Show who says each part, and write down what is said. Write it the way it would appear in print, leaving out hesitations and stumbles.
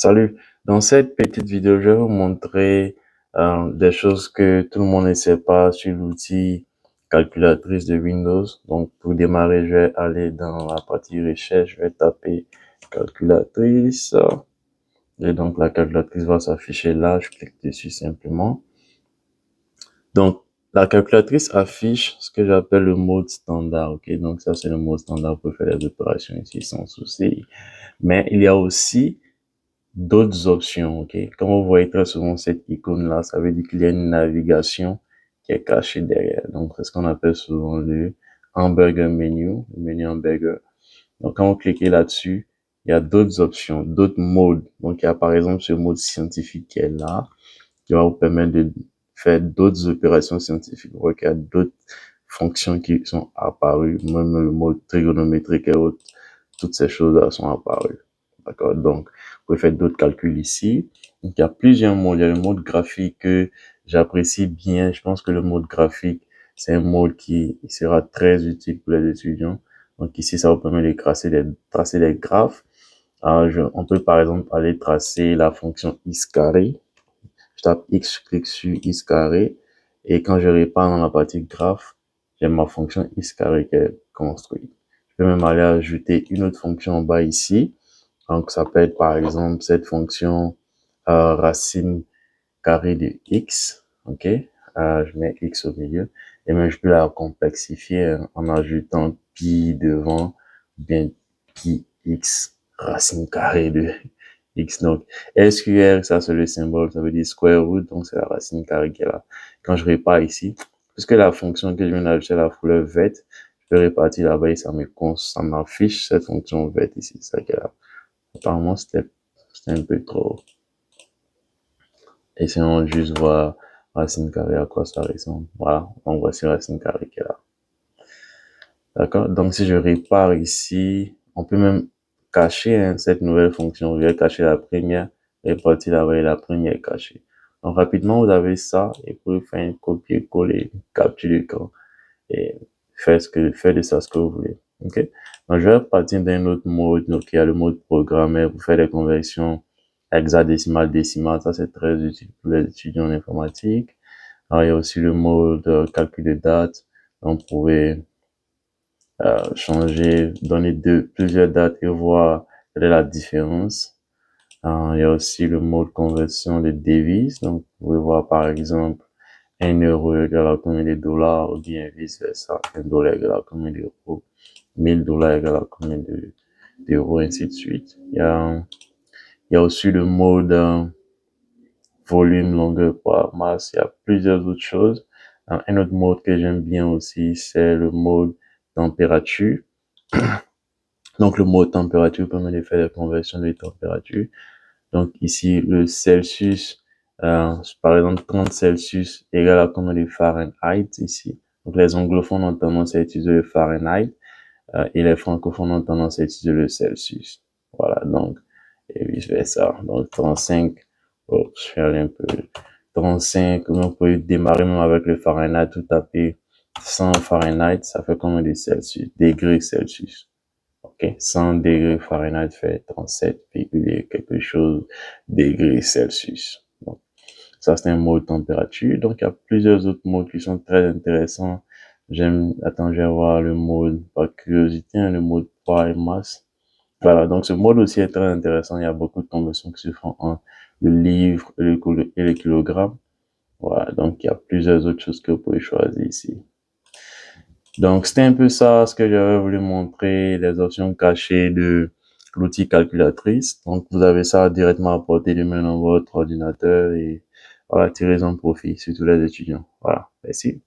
Speaker 1: Salut, dans cette petite vidéo, je vais vous montrer des choses que tout le monde ne sait pas sur l'outil calculatrice de Windows. Donc, pour démarrer, je vais aller dans la partie recherche, je vais taper calculatrice. Et donc, la calculatrice va s'afficher là, je clique dessus simplement. Donc, la calculatrice affiche ce que j'appelle le mode standard, ok? Donc, ça, c'est le mode standard pour faire les opérations ici sans souci. Mais il y a aussi d'autres options, ok? Comme vous voyez très souvent cette icône-là, ça veut dire qu'il y a une navigation qui est cachée derrière. Donc, c'est ce qu'on appelle souvent le hamburger menu, le menu hamburger. Donc, quand vous cliquez là-dessus, il y a d'autres options, d'autres modes. Donc, il y a par exemple ce mode scientifique qui est là, qui va vous permettre de faire d'autres opérations scientifiques. Vous voyez qu'il y a d'autres fonctions qui sont apparues, même le mode trigonométrique et autres. Toutes ces choses-là sont apparues. D'accord? Donc, vous pouvez faire d'autres calculs ici. Donc, il y a plusieurs modes. Il y a le mode graphique que j'apprécie bien. Je pense que le mode graphique, c'est un mode qui sera très utile pour les étudiants. Donc, ici, ça vous permet de tracer des graphes. Alors, on peut, par exemple, aller tracer la fonction x carré. Je tape x, je clique sur x carré. Et quand je répare dans la partie graphe, j'ai ma fonction x carré qui est construite. Je peux même aller ajouter une autre fonction en bas ici. Donc, ça peut être par exemple cette fonction racine carrée de x. Ok, je mets x au milieu. Et même je peux la complexifier en ajoutant pi devant, bien pi x racine carrée de x. Donc, SQR, ça c'est le symbole, ça veut dire square root, donc c'est la racine carrée qui est là. Quand je répare ici, puisque la fonction que je viens d'ajouter la couleur verte, je peux répartir là-bas et ça m'affiche cette fonction verte ici, c'est ça qui est là. Apparemment, c'était un peu trop. Essayons juste voir racine carrée à quoi ça ressemble. Voilà, donc voici racine carrée qui est là. D'accord? Donc, si je répare ici, on peut même cacher cette nouvelle fonction. Je vais cacher la première, répartir la première est cachée. Donc, rapidement, vous avez ça et vous pouvez faire un copier-coller, capture l'écran et faire de ça ce que vous voulez. Ok? Donc, je vais partir d'un autre mode. Donc, il y a le mode programmeur pour faire des conversions hexadécimales, décimales. Ça, c'est très utile pour les étudiants en informatique. Alors, il y a aussi le mode calcul de date. Donc, vous pouvez changer, donner plusieurs dates et voir quelle est la différence. Il y a aussi le mode conversion de devises. Donc, vous pouvez voir par exemple 1 € égale à combien de dollars ou bien vice versa. 1 $ égale à combien d'euros. 1000 $ égale à combien d'euros, ainsi de suite. Il y a aussi le mode volume, longueur par masse. Il y a plusieurs autres choses. Un autre mode que j'aime bien aussi, c'est le mode température. Donc, le mode température permet de faire la conversion de température. Donc, ici, le Celsius, par exemple, 30 Celsius égale à combien de Fahrenheit ici. Donc, les anglophones ont tendance à utiliser le Fahrenheit et les francophones ont tendance à utiliser le Celsius. Voilà, donc, et vice versa. Donc, 35, je vais aller un peu, 35, on peut démarrer même avec le Fahrenheit, tout taper 100 Fahrenheit, ça fait combien de Celsius, degrés Celsius. Ok, 100 degrés Fahrenheit fait 37, quelque chose degrés Celsius. Donc, ça, c'est un mode température. Donc, il y a plusieurs autres modes qui sont très intéressants. Je vais voir le mode par curiosité, le mode poids et masse. Voilà, donc ce mode aussi est très intéressant. Il y a beaucoup de conversions qui se font en le livre et le kilogramme. Voilà, donc il y a plusieurs autres choses que vous pouvez choisir ici. Donc, c'était un peu ça ce que j'avais voulu montrer, les options cachées de l'outil calculatrice. Donc, vous avez ça directement à portée de main dans votre ordinateur et voilà, tirez en profit, surtout les étudiants. Voilà, merci.